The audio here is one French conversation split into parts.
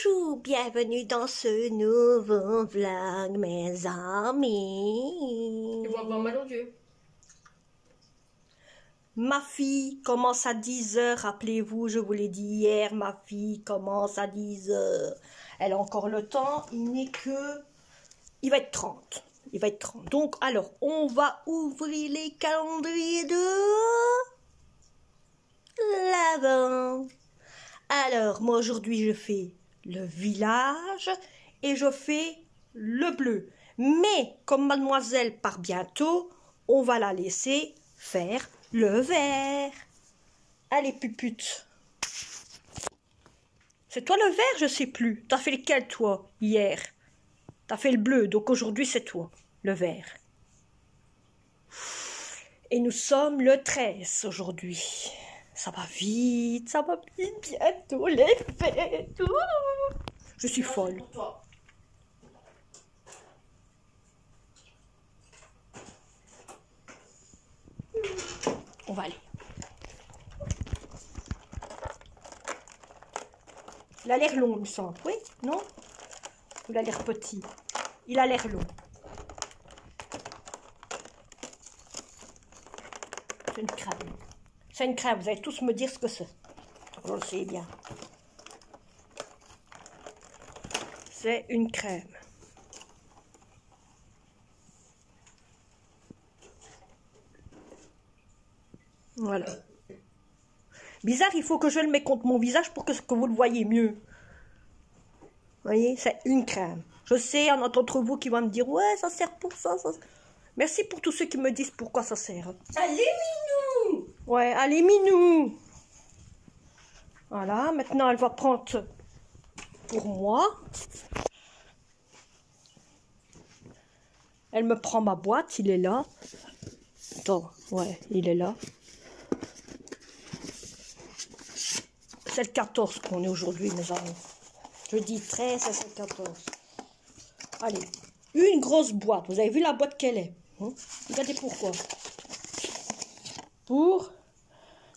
Bonjour, bienvenue dans ce nouveau vlog, mes amis. Ils vont avoir mal aux yeux. Ma fille commence à 10h, rappelez-vous, je vous l'ai dit hier, ma fille commence à 10h. Elle a encore le temps, il n'est que... Il va être 30. Il va être 30. Donc, alors, on va ouvrir les calendriers de... l'Avent. Alors, moi aujourd'hui, je fais le village et je fais le bleu. Mais, comme mademoiselle part bientôt, on va la laisser faire le vert. Allez, pupute. C'est toi le vert, je sais plus. T'as fait lequel, toi, hier? T'as fait le bleu, donc aujourd'hui, c'est toi, le vert. Et nous sommes le 13 aujourd'hui. Ça va vite, bientôt les fêtes. Ouh. Je suis folle. On va aller. Il a l'air long, il me semble. Oui? Non? Il a l'air petit. Il a l'air long. C'est une crème. C'est une crème, vous allez tous me dire ce que c'est. Je le sais bien. C'est une crème. Voilà. Bizarre, il faut que je le mette contre mon visage pour que vous le voyez mieux. Vous voyez, c'est une crème. Je sais, il y en a d'entre vous qui vont me dire, ouais, ça sert pour ça. Merci pour tous ceux qui me disent pourquoi ça sert. Allez, minou! Ouais, allez, minou. Voilà, maintenant elle va prendre pour moi. Elle me prend ma boîte, il est là. Attends, ouais, il est là. C'est le 14 qu'on est aujourd'hui, mes amis. Jeudi 13, c'est le 14. Allez, une grosse boîte. Vous avez vu la boîte qu'elle est, hein? Regardez pourquoi. Pour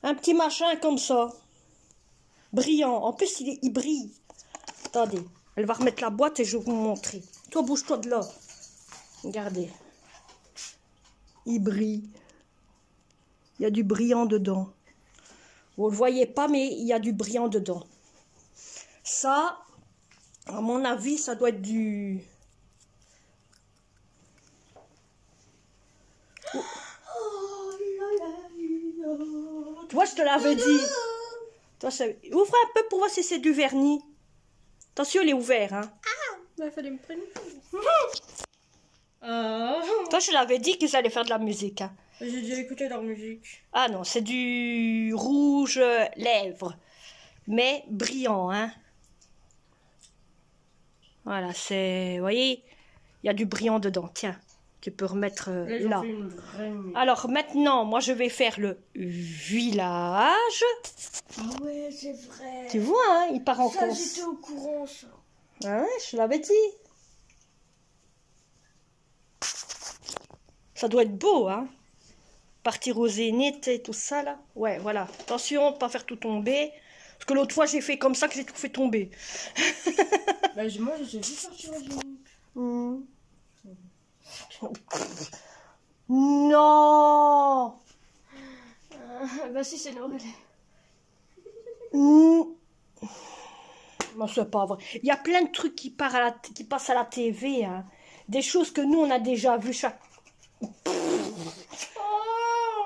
un petit machin comme ça. Brillant. En plus, il brille. Attendez. Elle va remettre la boîte et je vais vous montrer. Toi, bouge-toi de là. Regardez. Il brille. Il y a du brillant dedans. Vous ne le voyez pas, mais il y a du brillant dedans. Ça, à mon avis, ça doit être du... Tu vois, je te l'avais dit. Toi, ouvre un peu pour voir si c'est du vernis. Attention, il est ouvert. Hein. Il fallait me prendre. Toi, je l'avais dit qu'ils allaient faire de la musique. Hein. J'ai déjà écouté leur musique. Ah non, c'est du rouge lèvres. Mais brillant. Hein. Voilà, c'est... Vous voyez, il y a du brillant dedans. Tiens, tu peux remettre là. Alors maintenant, moi, je vais faire le village. Ah ouais, c'est vrai. Tu vois, hein, il part en Ça, course. j'étais au courant, ça. Ah ouais, je l'avais dit. Ça doit être beau, hein. Partir au zénith et tout ça, là. Ouais, voilà. Attention, pas faire tout tomber. Parce que l'autre fois, j'ai fait comme ça que j'ai tout fait tomber. Bah, moi, j'ai vu partir au zénith. Non. Bah, si, c'est Noël. Non, c'est pas vrai. Il y a plein de trucs qui passent à la TV. Hein. Des choses que nous, on a déjà vues chaque...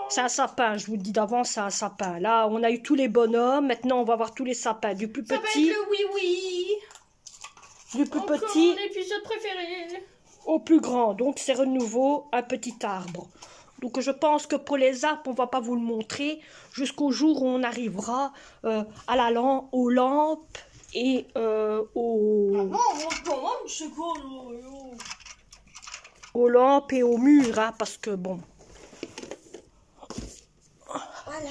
C'est un sapin, je vous le dis d'avance, c'est un sapin. Là, on a eu tous les bonhommes. Maintenant, on va voir tous les sapins. Du plus Ça va petit... être le oui-oui. Du plus Encore petit... mon épisode préféré. Au plus grand. Donc, c'est renouveau un petit arbre. Donc, je pense que pour les arbres, on va pas vous le montrer jusqu'au jour où on arrivera à la lampe, aux lampes et aux lampes et aux murs, hein, parce que bon. Voilà.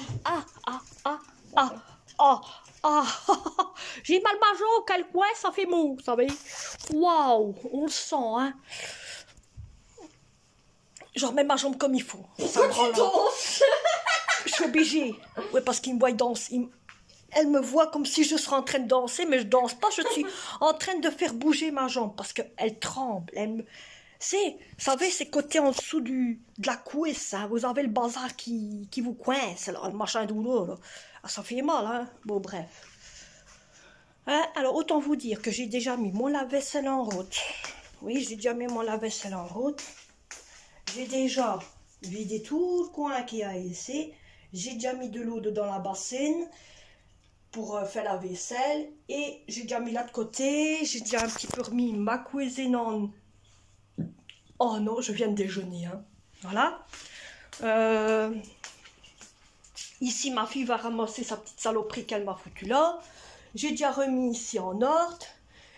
J'ai mal majeur au quel coin, ça fait mou, vous savez. Waouh, on le sent, hein. Je remets ma jambe comme il faut. Ça me rend là. Je suis obligée. Oui, parce qu'il me voit danser. Elle me voit comme si je serais en train de danser, mais je danse pas, je suis en train de faire bouger ma jambe parce qu'elle tremble. Vous savez, c'est côté en dessous de la cuisse, hein, vous avez le bazar qui vous coince, là, le machin douloureux, là. Ah, ça fait mal, hein. Bon, bref. Hein, alors, autant vous dire que j'ai déjà mis mon lave-vaisselle en route. Oui, j'ai déjà mis mon lave-vaisselle en route. J'ai déjà vidé tout le coin qu'il y a ici. J'ai déjà mis de l'eau dans la bassine pour faire la vaisselle. Et j'ai déjà mis là de côté. J'ai déjà un petit peu remis ma cuisine en... Oh non, je viens de déjeuner. Hein. Voilà. Ici, ma fille va ramasser sa petite saloperie qu'elle m'a foutue là. J'ai déjà remis ici en ordre.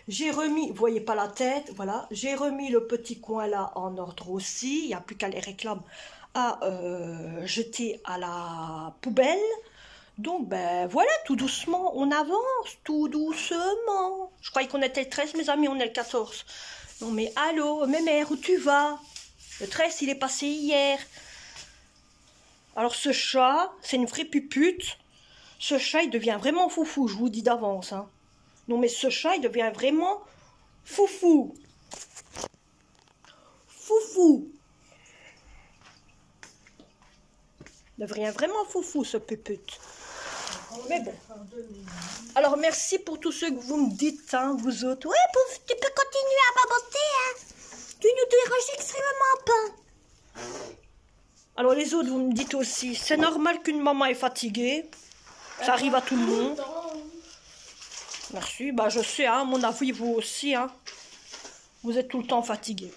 J'ai remis, vous voyez pas la tête, voilà. J'ai remis le petit coin là en ordre aussi. Il n'y a plus qu'à les réclamer à jeter à la poubelle. Donc, ben voilà, tout doucement, on avance, tout doucement. Je croyais qu'on était le 13, mes amis, on est le 14. Non mais allô, mais mère, où tu vas? Le 13, il est passé hier. Alors ce chat, c'est une vraie pupute. Ce chat, il devient vraiment foufou, je vous dis d'avance. Hein. Non mais ce chat, il devient vraiment foufou. Foufou. Il devient vraiment foufou, ce pupute. Mais bon. Alors merci pour tout ce que vous me dites, hein, vous autres. Ouais, tu peux continuer à baboter, hein. Tu nous déranges extrêmement pas. Alors les autres, vous me dites aussi, c'est normal qu'une maman est fatiguée. Ça arrive à tout le monde. Merci, bah je sais, hein, à mon avis, vous aussi, hein. Vous êtes tout le temps fatigué.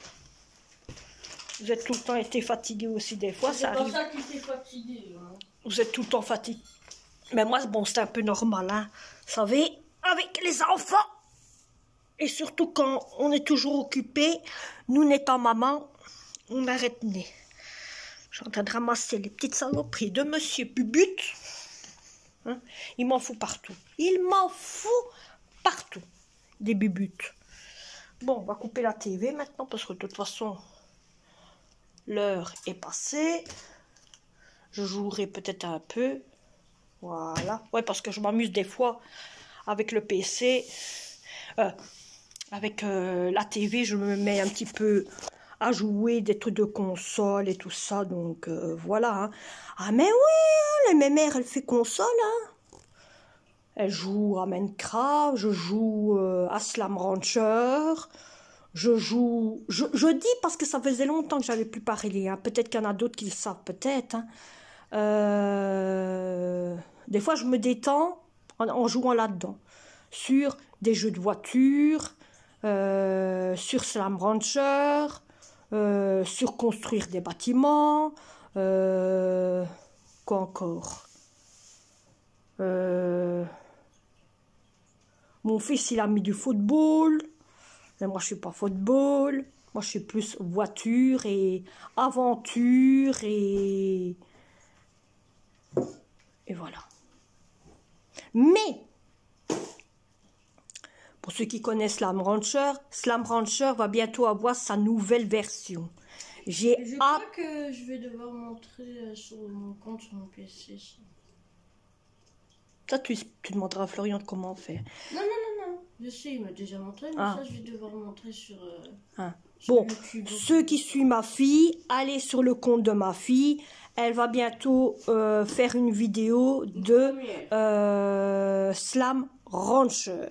Vous êtes tout le temps été fatigué aussi des fois, ça arrive. C'est pas ça qui t'est fatigué, hein. Vous êtes tout le temps fatigué. Mais moi, bon, c'est un peu normal, hein. Vous savez, avec les enfants, et surtout quand on est toujours occupé, nous n'étant maman, on arrête nez. Je suis en train de ramasser les petites saloperies de Monsieur Pubut. Hein? Il m'en fout partout. Il m'en fout partout. Des bubutes. Bon, on va couper la TV maintenant parce que de toute façon, l'heure est passée. Je jouerai peut-être un peu. Voilà. Ouais, parce que je m'amuse des fois avec le PC. Avec la TV, je me mets un petit peu à jouer des trucs de console et tout ça. Donc, voilà. Hein. Ah, mais oui, ma mère, elle fait console. Hein. Elle joue à Minecraft, je joue à Slam Rancher. Je joue... Je dis parce que ça faisait longtemps que j'avais plus parlé. Hein. Peut-être qu'il y en a d'autres qui le savent, peut-être. Hein. Des fois, je me détends en jouant là-dedans. Sur des jeux de voiture, sur Slam Rancher, sur construire des bâtiments. Quoi encore? Mon fils, il a mis du football. Mais moi, je suis pas football. Moi, je suis plus voiture et aventure et voilà. Mais, pour ceux qui connaissent Slam Rancher va bientôt avoir sa nouvelle version. Je crois que je vais devoir montrer sur mon compte sur mon PC. Ça, tu demanderas à Florian comment faire. Non. Je sais, il m'a déjà montré, mais ça, je vais devoir montrer sur bon, YouTube. Ceux qui suivent ma fille, allez sur le compte de ma fille. Elle va bientôt faire une vidéo de Slam Rancher.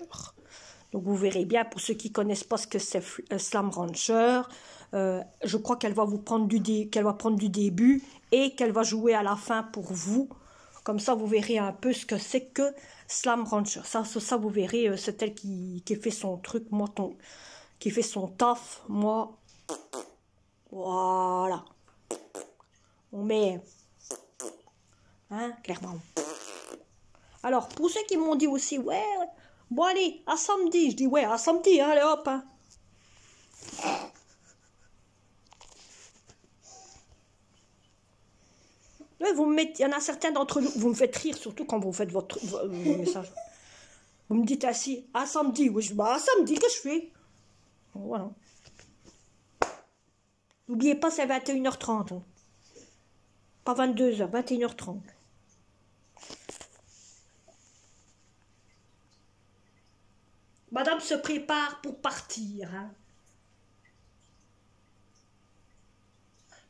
Donc, vous verrez bien, pour ceux qui ne connaissent pas ce que c'est Slam Rancher, je crois qu'elle va vous prendre du début et qu'elle va jouer à la fin pour vous. Comme ça, vous verrez un peu ce que c'est que Slam Rancher. Ça vous verrez, c'est elle qui fait son truc, moi, qui fait son taf, moi. Voilà. On met... Hein, clairement. Alors, pour ceux qui m'ont dit aussi, ouais, bon allez, à samedi. Je dis, ouais, à samedi, hein, allez hop. Hein. Ouais, il y en a certains d'entre nous, vous me faites rire, surtout quand vous faites vos messages. Vous me dites assis, à samedi. Oui, je dis, bah, à samedi, qu'est-ce que je fais? Voilà. N'oubliez pas, c'est 21h30. Hein. Pas 22h, 21h30. Madame se prépare pour partir. Hein.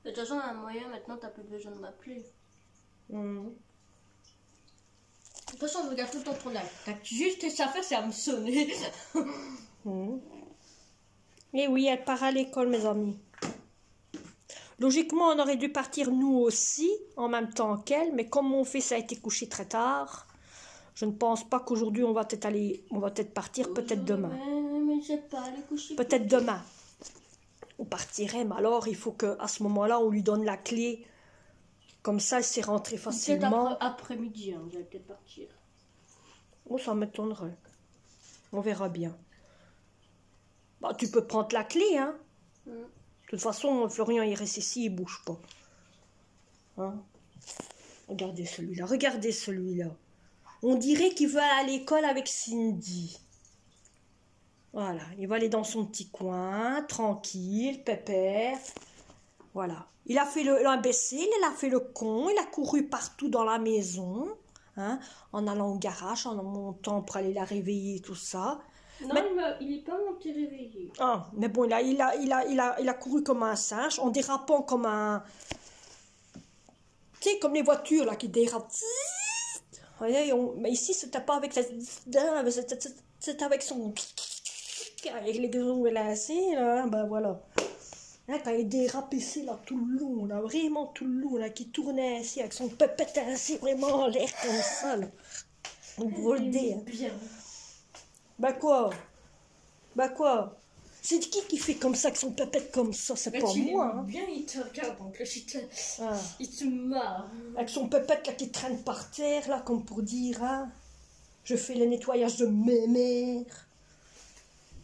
De toute façon, un moyen, maintenant, t'as plus besoin de m'appeler. Mmh. De toute façon, je regarde tout le temps pour la. T'as juste tes affaires, c'est à me sonner. Mmh. Et oui, elle part à l'école, mes amis. Logiquement, on aurait dû partir nous aussi, en même temps qu'elle, mais comme mon fils a été couché très tard, je ne pense pas qu'aujourd'hui on va peut-être partir, peut-être demain. Mais j'ai pas aller coucher. Peut-être demain. On partirait, mais alors il faut qu'à ce moment-là, on lui donne la clé. Comme ça, elle s'est rentrée facilement. Peut-être après-midi, hein, vous allez peut-être partir. Oh, ça m'étonnerait. On verra bien. Bah, tu peux prendre la clé, hein. De toute façon, Florian, il reste ici, il bouge pas. Hein? Regardez celui-là, regardez celui-là. On dirait qu'il veut aller à l'école avec Cindy. Voilà, il va aller dans son petit coin, tranquille, pépère. Voilà. Il a fait l'imbécile, il a fait le con, il a couru partout dans la maison, hein, en allant au garage, en montant pour aller la réveiller, tout ça. Non, il est pas monté réveillé. Ah, mais bon, il a couru comme un singe, en dérapant comme un... Tu sais, comme les voitures, là, qui dérapent. Voyez, mais ici, c'était pas avec... C'était avec son... Avec les gros lacets, là, ben voilà. Là, quand il dérape ici, là, tout le long, là, vraiment tout le long, là, qui tournait ici, avec son pépette ainsi, vraiment en l'air comme ça, là. Voldé, hein. Bien. Bah quoi? Bah quoi? C'est qui fait comme ça, avec son pépette comme ça? C'est pas moi, hein. Bien, il te regarde, donc là, Ah. il te marre. Avec son pépette, là, qui traîne par terre, là, comme pour dire, hein. Je fais le nettoyage de mes mères.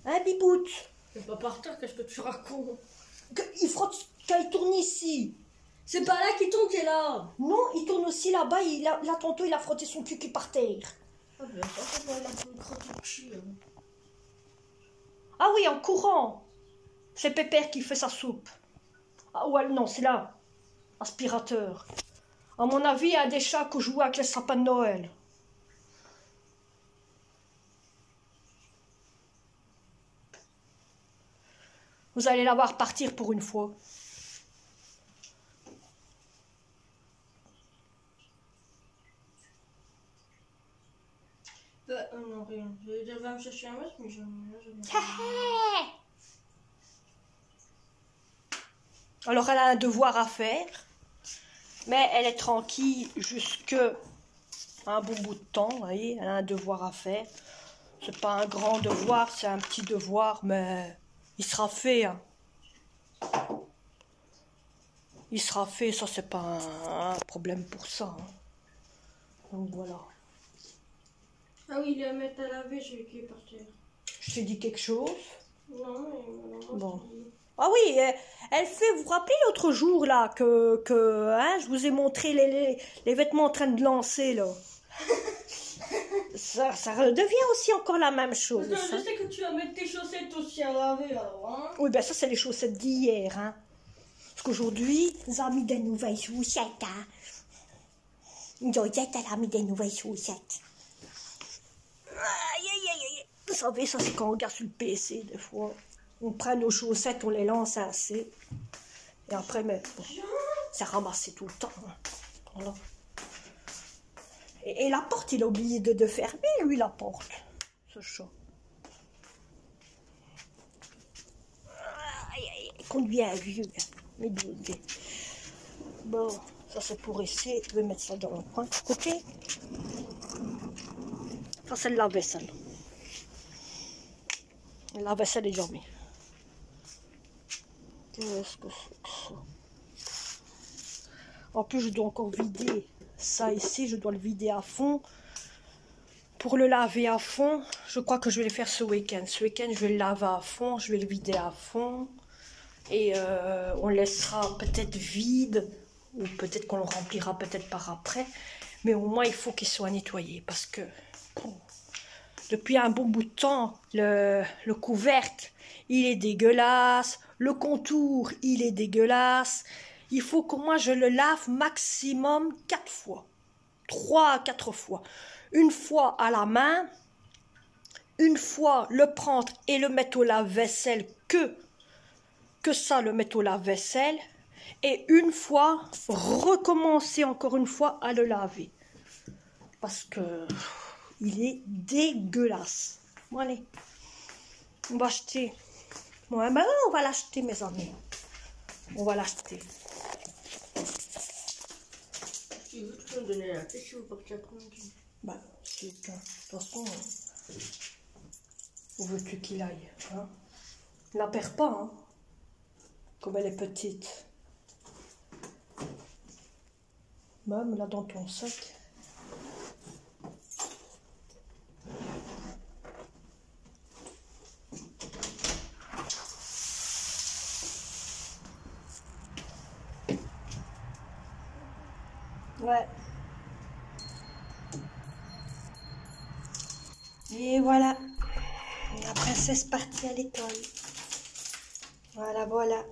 Hein, Bibout? C'est pas par terre, qu'est-ce que tu racontes? Il frotte quand il tourne ici. C'est pas là qu'il tombe, c'est là. Non, il tourne aussi là-bas. Là, tantôt, il a frotté son cul qui est par terre. Ah, ben, ça va, il a fait une crotte au cul. Ah oui, en courant. C'est Pépère qui fait sa soupe. Ah ouais, non, c'est là. Aspirateur. À mon avis, il y a des chats qui jouent avec les sapins de Noël. Vous allez la voir partir pour une fois. Non, rien. Je devais me chercher un masque, mais j'en ai. Alors, elle a un devoir à faire. Mais elle est tranquille jusque un bon bout de temps. Vous voyez, elle a un devoir à faire. C'est pas un grand devoir, c'est un petit devoir, mais il sera fait. Hein. Il sera fait, ça c'est pas un problème pour ça. Hein. Donc voilà. Ah oui, il est à mettre à laver, celui qui est par terre. Je t'ai dit quelque chose? Non, mais bon. Ah oui, elle fait, vous vous rappelez l'autre jour là que hein, je vous ai montré les vêtements en train de lancer là. ça redevient aussi encore la même chose. Je sais que tu vas mettre tes chaussettes aussi à laver alors, hein. Oui, ben ça c'est les chaussettes d'hier, hein. Parce qu'aujourd'hui, ils ont mis des nouvelles chaussettes, hein. Georgette, elle a mis des nouvelles chaussettes. Aïe, aïe, aïe, aïe. Vous savez, ça c'est quand on regarde sur le PC des fois. On prend nos chaussettes, on les lance assez. Et après, mais bon, c'est ramassé tout le temps. Hein. Voilà. Et la porte, il a oublié de fermer, lui, la porte. Ce chat. Aïe, aïe, il conduit un vieux. Mais doudé. Bon, ça c'est pour essayer. Je vais mettre ça dans le coin. Ok. Ça, c'est le lave-vaisselle. Le lave-vaisselle est déjà mis. Qu'est-ce que c'est que ça? En plus, je dois encore vider ça ici. Je dois le vider à fond. Pour le laver à fond, je crois que je vais le faire ce week-end. Ce week-end, je vais le laver à fond. Je vais le vider à fond. Et on laissera peut-être vide. Ou peut-être qu'on le remplira peut-être par après. Mais au moins, il faut qu'il soit nettoyé. Parce que depuis un bon bout de temps, le couvercle, il est dégueulasse. Le contour, il est dégueulasse. Il faut que moi, je le lave maximum 4 fois. 3 à 4 fois. Une fois à la main une fois le prendre et le mettre au lave-vaisselle que ça, le mettre au lave-vaisselle, et une fois, recommencer encore une fois à le laver. Parce que il est dégueulasse. Bon, allez, on va acheter. Ouais, ben on va l'acheter, mes amis. On va l'acheter. Si tu veux, tu peux me donner la tête, si tu veux pas que tu la prennes. Bah, de toute façon, où veux-tu qu'il aille, hein? Ne la perds pas, hein? Comme elle est petite. Même là dans ton sac. Ouais. Et voilà. La princesse partie à l'école. Voilà, voilà.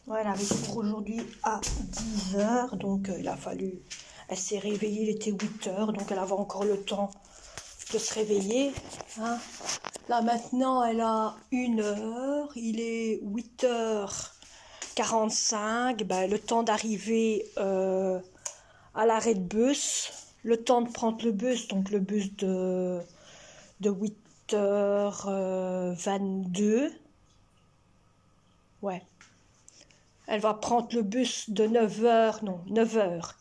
Voilà, avec pour aujourd'hui à 10 h. Donc, il a fallu... Elle s'est réveillée, il était 8 h. Donc, elle avait encore le temps de se réveiller. Hein. Là, maintenant, elle a 1 h. Il est 8h45. Ben, le temps d'arriver à l'arrêt de bus. Le temps de prendre le bus. Donc, le bus de 8h22. Ouais. Elle va prendre le bus de 9 h, non, 9 h.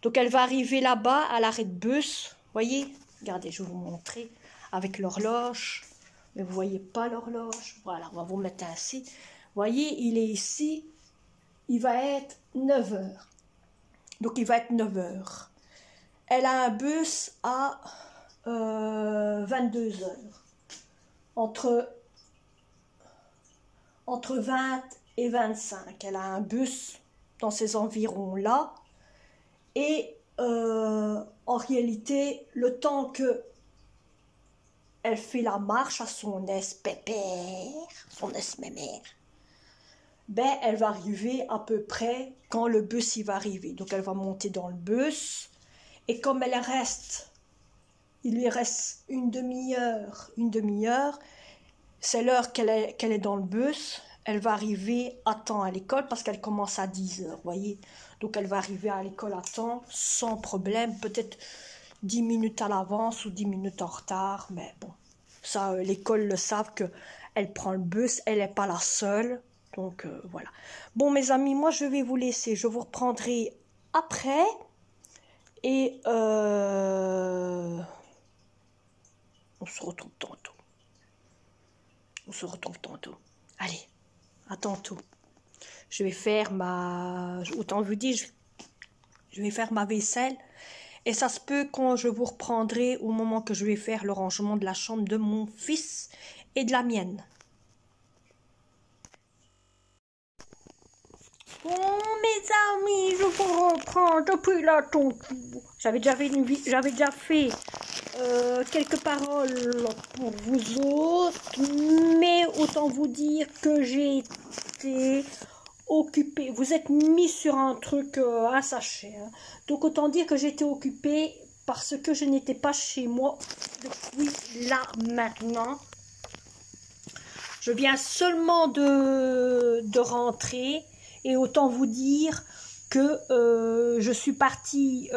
Donc, elle va arriver là-bas, à l'arrêt de bus. Voyez? Regardez, je vais vous montrer avec l'horloge. Mais vous voyez pas l'horloge. Voilà, on va vous mettre ainsi. Voyez, il est ici. Il va être 9 h. Donc, il va être 9 h. Elle a un bus à 22 h. Entre 20 et 25. Elle a un bus dans ces environs-là. Et en réalité, le temps que elle fait la marche à son pépère, son mémère, ben elle va arriver à peu près quand le bus il va arriver. Donc elle va monter dans le bus. Et comme il lui reste une demi-heure, c'est l'heure qu'elle est dans le bus. Elle va arriver à temps à l'école parce qu'elle commence à 10 h, voyez. Donc, elle va arriver à l'école à temps, sans problème. Peut-être 10 minutes à l'avance ou 10 minutes en retard. Mais bon, ça, l'école le savent qu'elle prend le bus. Elle n'est pas la seule. Donc, voilà. Bon, mes amis, moi, je vais vous laisser. Je vous reprendrai après. Et on se retrouve tantôt. Allez. À tantôt. Je vais faire autant vous dire, je vais faire ma vaisselle. Et ça se peut quand je vous reprendrai au moment que je vais faire le rangement de la chambre de mon fils et de la mienne. Bon, mes amis, je vous reprends depuis la tonton. J'avais déjà fait quelques paroles pour vous autres, mais autant vous dire que j'ai été occupée. Vous êtes mis sur un truc à sachet, hein. Donc autant dire que j'étais occupée parce que je n'étais pas chez moi depuis là maintenant. Je viens seulement de rentrer et autant vous dire que je suis partie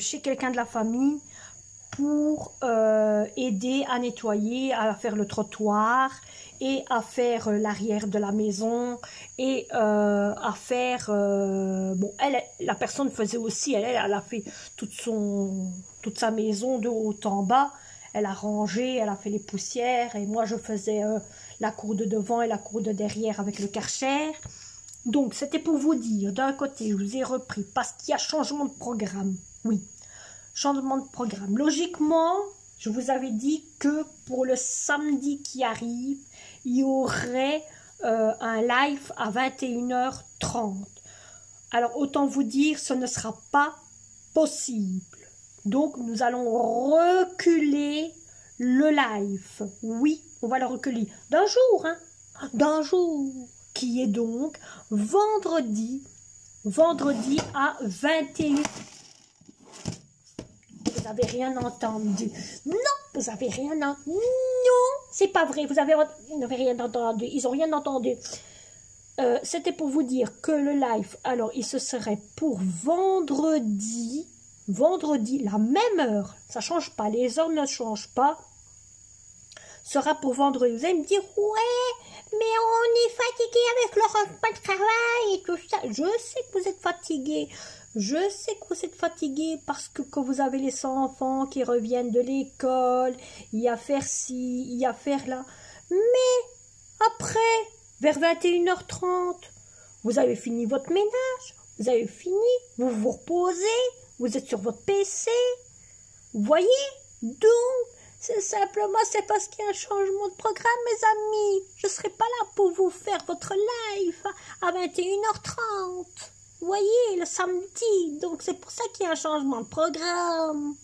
chez quelqu'un de la famille pour aider à nettoyer, à faire le trottoir et à faire l'arrière de la maison et à faire... bon, la personne faisait aussi, elle a fait toute sa maison de haut en bas. Elle a rangé, elle a fait les poussières et moi je faisais la cour de devant et la cour de derrière avec le karcher. Donc c'était pour vous dire, d'un côté je vous ai repris parce qu'il y a changement de programme, oui. Changement de programme. Logiquement, je vous avais dit que pour le samedi qui arrive, il y aurait un live à 21h30. Alors, autant vous dire, ce ne sera pas possible. Donc, nous allons reculer le live. Oui, on va le reculer d'un jour, hein, d'un jour, qui est donc vendredi à 21h. avez rien entendu. Non, vous n'avez rien entendu. Non, c'est pas vrai, vous n'avez rien entendu. Ils n'ont rien entendu. C'était pour vous dire que le live, alors, il se serait pour vendredi, la même heure, ça ne change pas, les heures ne changent pas, sera pour vendredi. Vous allez me dire, ouais, mais on est fatigué avec le repas de travail et tout ça. Je sais que vous êtes fatigué. Je sais que vous êtes fatigué parce que quand vous avez les enfants qui reviennent de l'école, il y a faire ci, il y a faire là. Mais après, vers 21h30, vous avez fini votre ménage, vous avez fini, vous vous reposez, vous êtes sur votre PC. Vous voyez? Donc, c'est simplement, c'est parce qu'il y a un changement de programme, mes amis. Je ne serai pas là pour vous faire votre live à 21h30. Vous voyez, le samedi. Donc, c'est pour ça qu'il y a un changement de programme.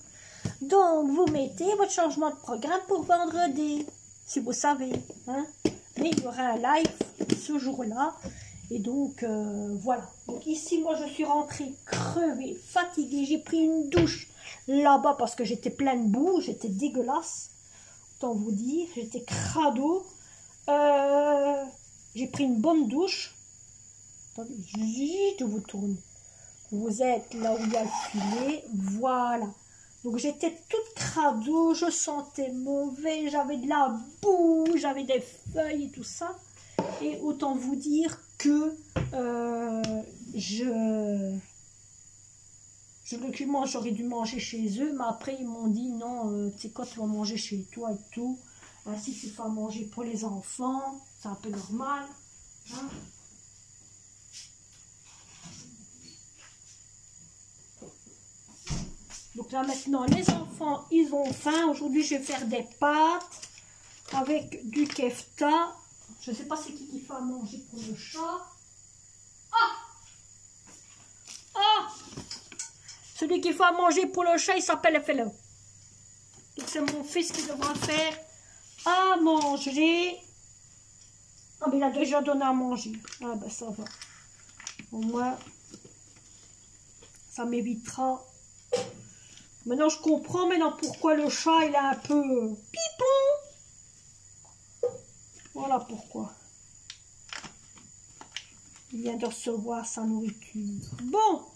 Donc, vous mettez votre changement de programme pour vendredi, si vous savez. Hein? Mais il y aura un live ce jour-là. Et donc, voilà. Donc, ici, moi, je suis rentrée crevée, fatiguée. J'ai pris une douche là-bas parce que j'étais pleine de boue. J'étais dégueulasse. Autant vous dire. J'étais crado. J'ai pris une bonne douche. Attendez, je vous tourne. Vous êtes là où il y a le filet. Voilà. Donc, j'étais toute crado. Je sentais mauvais. J'avais de la boue. J'avais des feuilles et tout ça. Et autant vous dire que j'aurais dû manger chez eux, mais après ils m'ont dit non, tu sais quoi, tu vas manger chez toi et tout. Ainsi tu vas manger pour les enfants, c'est un peu normal. Hein? Donc là maintenant les enfants ils ont faim. Aujourd'hui je vais faire des pâtes avec du kefta. Je ne sais pas c'est qui fait à manger pour le chat. Ah! Ah! Celui qui fait à manger pour le chat, il s'appelle Fellow. Donc c'est mon fils qui devra faire à manger. Ah mais il a déjà donné à manger. Ah ben ça va. Au moins, ça m'évitera. Maintenant je comprends maintenant pourquoi le chat il est un peu pipon. Voilà pourquoi. Il vient de recevoir sa nourriture. Bon,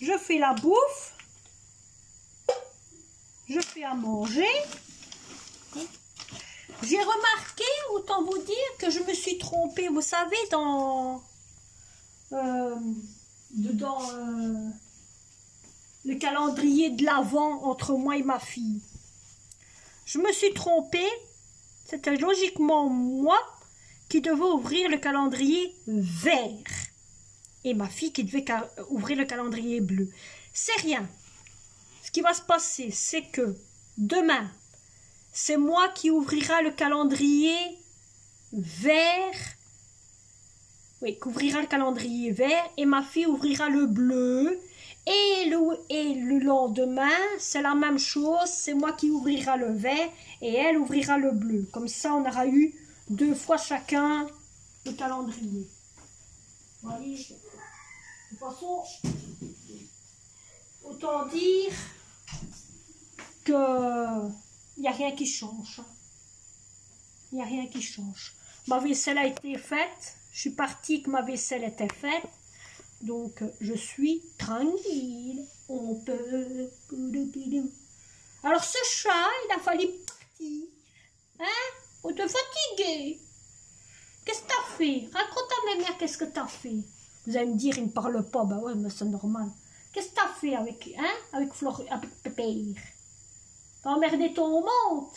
je fais la bouffe. Je fais à manger. J'ai remarqué, autant vous dire, que je me suis trompée, vous savez, dans le calendrier de l'Avent entre moi et ma fille. Je me suis trompée. C'était logiquement moi qui devais ouvrir le calendrier vert. Et ma fille qui devait ouvrir le calendrier bleu. C'est rien. Ce qui va se passer, c'est que demain, c'est moi qui ouvrira le calendrier vert. Oui, qui ouvrira le calendrier vert. Et ma fille ouvrira le bleu. Et le lendemain, c'est la même chose. C'est moi qui ouvrira le vert et elle ouvrira le bleu. Comme ça, on aura eu 2 fois chacun le calendrier. Vous voyez, de toute façon, autant dire que il n'y a rien qui change. Il n'y a rien qui change. Ma vaisselle a été faite. Je suis partie que ma vaisselle était faite. Donc, je suis tranquille. On peut... Alors, ce chat, il a fallu partir. Hein? On te fatigué. Qu'est-ce que t'as fait? Raconte à ma mère qu'est-ce que t'as fait. Vous allez me dire, il ne parle pas. Ben ouais, mais c'est normal. Qu'est-ce que t'as fait avec, hein? Avec Pépère? T'as emmerdé ton monte.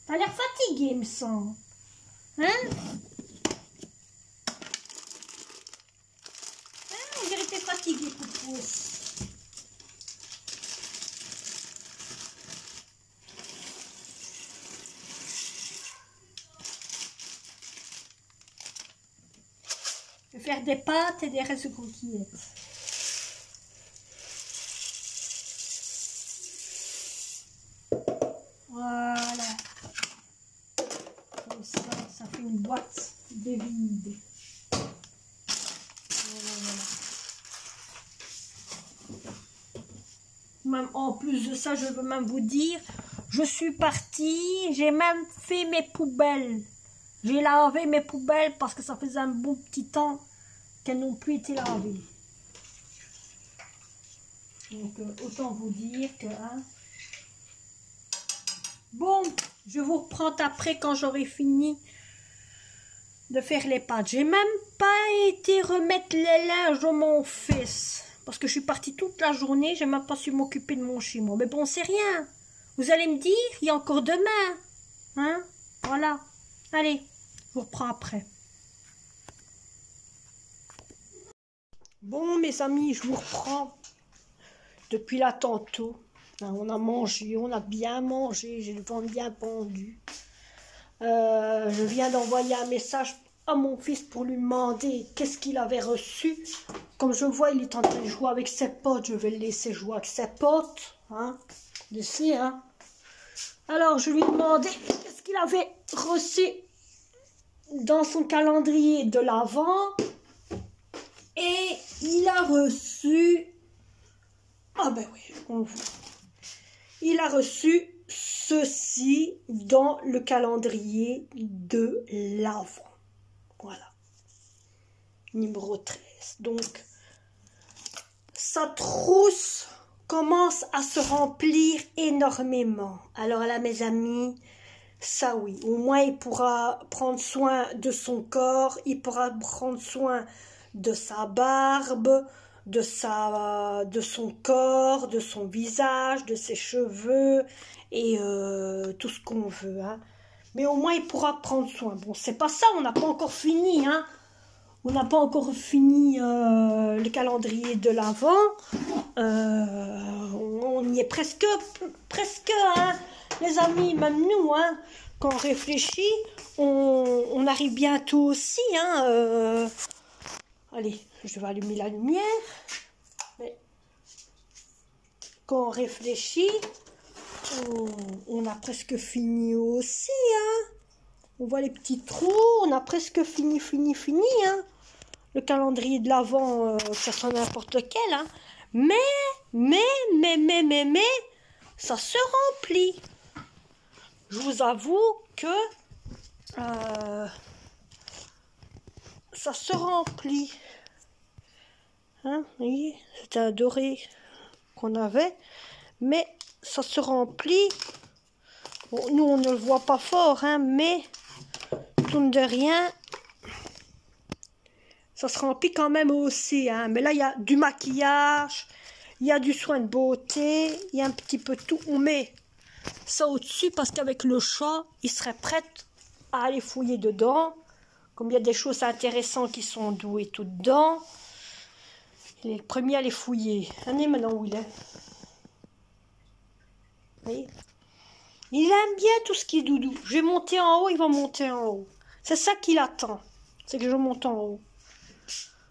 T'as l'air fatigué, il me semble. Hein? J'étais fatiguée, Poupousse. Je vais faire des pâtes et des restes de coquillettes. Voilà. Comme ça fait une boîte de vide. Voilà. Même en plus de ça, je veux même vous dire, je suis partie, j'ai même fait mes poubelles. J'ai lavé mes poubelles parce que ça faisait un bon petit temps qu'elles n'ont plus été lavées. Donc, autant vous dire que... Hein. Bon, je vous reprends après quand j'aurai fini de faire les pâtes. J'ai même pas été remettre les linges de mon fils. Parce que je suis partie toute la journée, j'ai même pas su m'occuper de mon chimon. Mais bon, c'est rien. Vous allez me dire, il y a encore demain. Hein? Voilà. Allez, je vous reprends après. Bon, mes amis, je vous reprends. Depuis là tantôt. On a mangé, on a bien mangé, j'ai le ventre bien pendu. Je viens d'envoyer un message à mon fils pour lui demander qu'est-ce qu'il avait reçu. Comme je vois, il est en train de jouer avec ses potes, je vais le laisser jouer avec ses potes. Hein. Laissez, hein. Alors, je lui ai demandé qu'est-ce qu'il avait reçu dans son calendrier de l'Avent. Et il a reçu... Ah ben oui, on le voit. Il a reçu ceci dans le calendrier de l'Avent. Voilà. Numéro 13. Donc, sa trousse commence à se remplir énormément. Alors là, mes amis, ça oui. Au moins, il pourra prendre soin de son corps. Il pourra prendre soin de sa barbe, de son corps, de son visage, de ses cheveux et tout ce qu'on veut. Hein. Mais au moins, il pourra prendre soin. Bon, c'est pas ça, on n'a pas encore fini. Hein. On n'a pas encore fini le calendrier de l'Avent. On y est presque hein, les amis, même nous, hein, quand on réfléchit, on arrive bientôt aussi. Hein, allez, je vais allumer la lumière. Mais quand on réfléchit, on a presque fini aussi. Hein. On voit les petits trous, on a presque fini. Hein. Le calendrier de l'Avent, ça soit n'importe lequel. Hein. Mais, ça se remplit. Je vous avoue que ça se remplit. Hein, vous voyez, c'était un doré qu'on avait, mais ça se remplit. Bon, nous, on ne le voit pas fort, hein, mais tout de rien, ça se remplit quand même aussi. Hein. Mais là, il y a du maquillage, il y a du soin de beauté, il y a un petit peu tout. On met ça au-dessus parce qu'avec le chat, il serait prêt à aller fouiller dedans. Comme il y a des choses intéressantes qui sont douées tout dedans. Il est le premier à les fouiller. Allez, maintenant où il est. Vous voyez? Il aime bien tout ce qui est doudou. Je vais monter en haut, il va monter en haut. C'est ça qu'il attend. C'est que je monte en haut.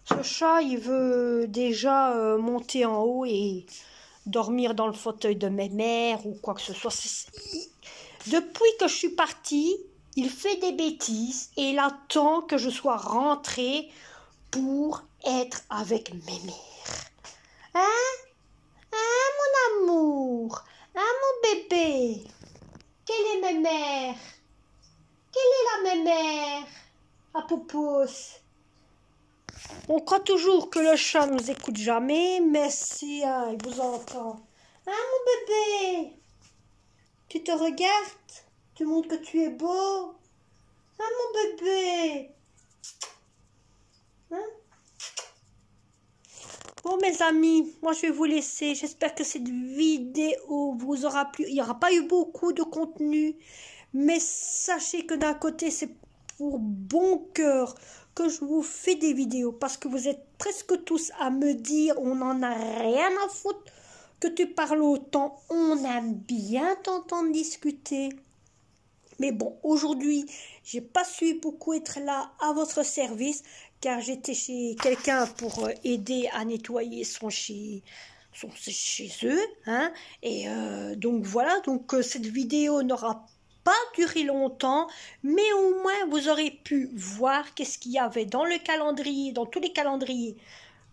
Ce chat, il veut déjà monter en haut et dormir dans le fauteuil de mes mères ou quoi que ce soit. Depuis que je suis partie, il fait des bêtises et il attend que je sois rentrée pour être avec mes mères. Hein? Hein, mon amour? Hein, mon bébé? Quelle est ma mère? Quelle est la mémère? À Poupous. On croit toujours que le chat nous écoute jamais, mais si, hein, il vous entend. Hein, mon bébé? Tu te regardes? Tu montres que tu es beau? Hein, mon bébé? Hein? Bon, mes amis, moi je vais vous laisser. J'espère que cette vidéo vous aura plu. Il n'y aura pas eu beaucoup de contenu, mais sachez que d'un côté, c'est pour bon cœur que je vous fais des vidéos parce que vous êtes presque tous à me dire on n'en a rien à foutre que tu parles autant. On aime bien t'entendre discuter. Mais bon, aujourd'hui, j'ai pas su beaucoup être là à votre service car j'étais chez quelqu'un pour aider à nettoyer son chez eux. Hein, et donc voilà, donc cette vidéo n'aura pas duré longtemps, mais au moins vous aurez pu voir qu'est-ce qu'il y avait dans le calendrier, dans tous les calendriers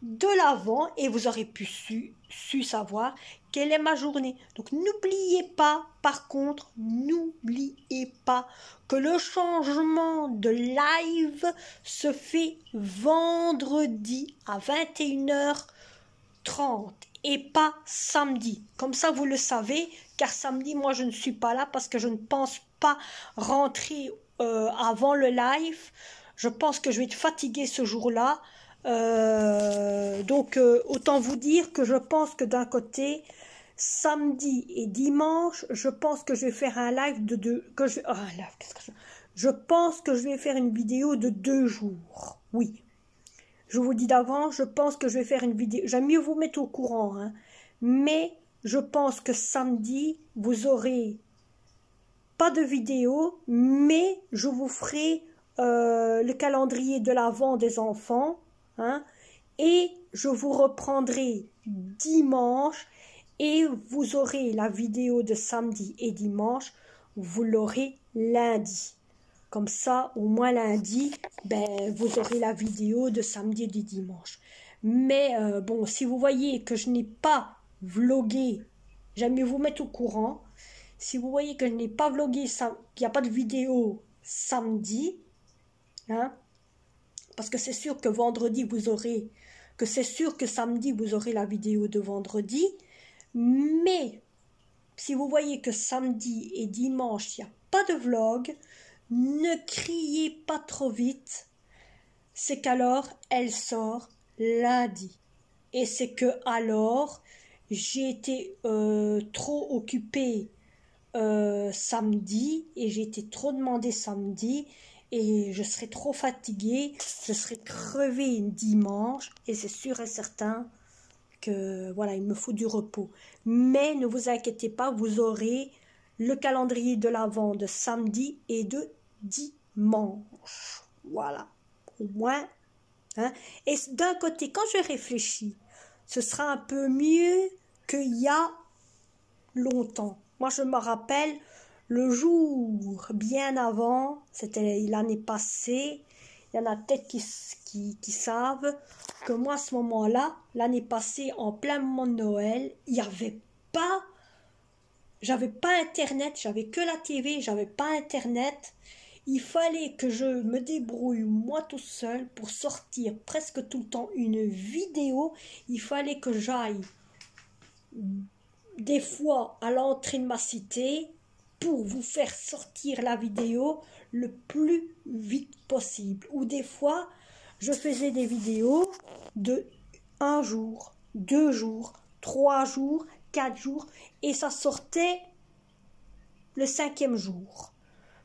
de l'Avent, et vous aurez pu su savoir quelle est ma journée. Donc n'oubliez pas, par contre, n'oubliez pas que le changement de live se fait vendredi à 21h30 et pas samedi. Comme ça, vous le savez, car samedi, moi, je ne suis pas là parce que je ne pense pas rentrer avant le live. Je pense que je vais être fatiguée ce jour-là. Donc, autant vous dire que je pense que d'un côté, samedi et dimanche, je pense que je vais faire un live de deux... Je pense que je vais faire une vidéo de 2 jours. Oui. Je vous dis d'avance, je pense que je vais faire une vidéo. J'aime mieux vous mettre au courant, hein. Mais je pense que samedi, vous aurez pas de vidéo, mais je vous ferai le calendrier de l'Avent des enfants, hein, et je vous reprendrai dimanche et vous aurez la vidéo de samedi et dimanche, vous l'aurez lundi. Comme ça, au moins lundi, ben, vous aurez la vidéo de samedi et de dimanche. Mais bon, si vous voyez que je n'ai pas vlogué, j'aime mieux vous mettre au courant. Si vous voyez que je n'ai pas vlogué, qu'il n'y a pas de vidéo samedi, hein, parce que c'est sûr que vendredi vous aurez, que c'est sûr que samedi vous aurez la vidéo de vendredi, mais si vous voyez que samedi et dimanche il n'y a pas de vlog, ne criez pas trop vite, c'est qu'alors elle sort lundi. Et c'est que alors j'ai été trop occupée samedi et j'ai été trop demandée samedi et je serai trop fatiguée, je serai crevée dimanche et c'est sûr et certain que voilà, il me faut du repos. Mais ne vous inquiétez pas, vous aurez le calendrier de l'Avent de samedi et de dimanche. Voilà, au moins. Hein. Et d'un côté, quand je réfléchis, ce sera un peu mieux qu'il y a longtemps. Moi, je me rappelle le jour bien avant, c'était l'année passée. Il y en a peut-être qui savent que moi, à ce moment-là, l'année passée, en plein moment de Noël, il n'y avait pas... J'avais pas Internet, j'avais que la TV, j'avais pas Internet. Il fallait que je me débrouille moi tout seul pour sortir presque tout le temps une vidéo. Il fallait que j'aille des fois à l'entrée de ma cité pour vous faire sortir la vidéo le plus vite possible. Ou des fois, je faisais des vidéos de 1 jour, 2 jours, 3 jours, 4 jours et ça sortait le 5e jour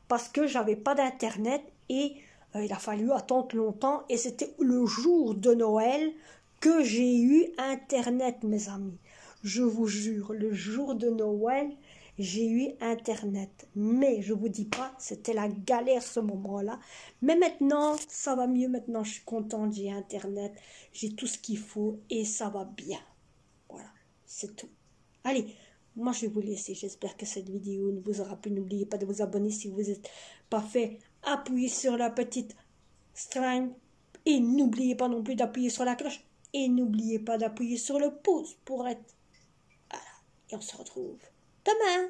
parce que j'avais pas d'internet et il a fallu attendre longtemps et c'était le jour de Noël que j'ai eu internet, mes amis. Je vous jure, le jour de Noël, j'ai eu internet. Mais je vous dis pas, c'était la galère ce moment-là. Mais maintenant, ça va mieux. Maintenant, je suis contente, j'ai internet, j'ai tout ce qu'il faut et ça va bien. Voilà, c'est tout. Allez, moi je vais vous laisser. J'espère que cette vidéo ne vous aura plu. N'oubliez pas de vous abonner si vous n'êtes pas fait. Appuyez sur la petite string et n'oubliez pas non plus d'appuyer sur la cloche. Et n'oubliez pas d'appuyer sur le pouce pour être... Voilà, et on se retrouve demain.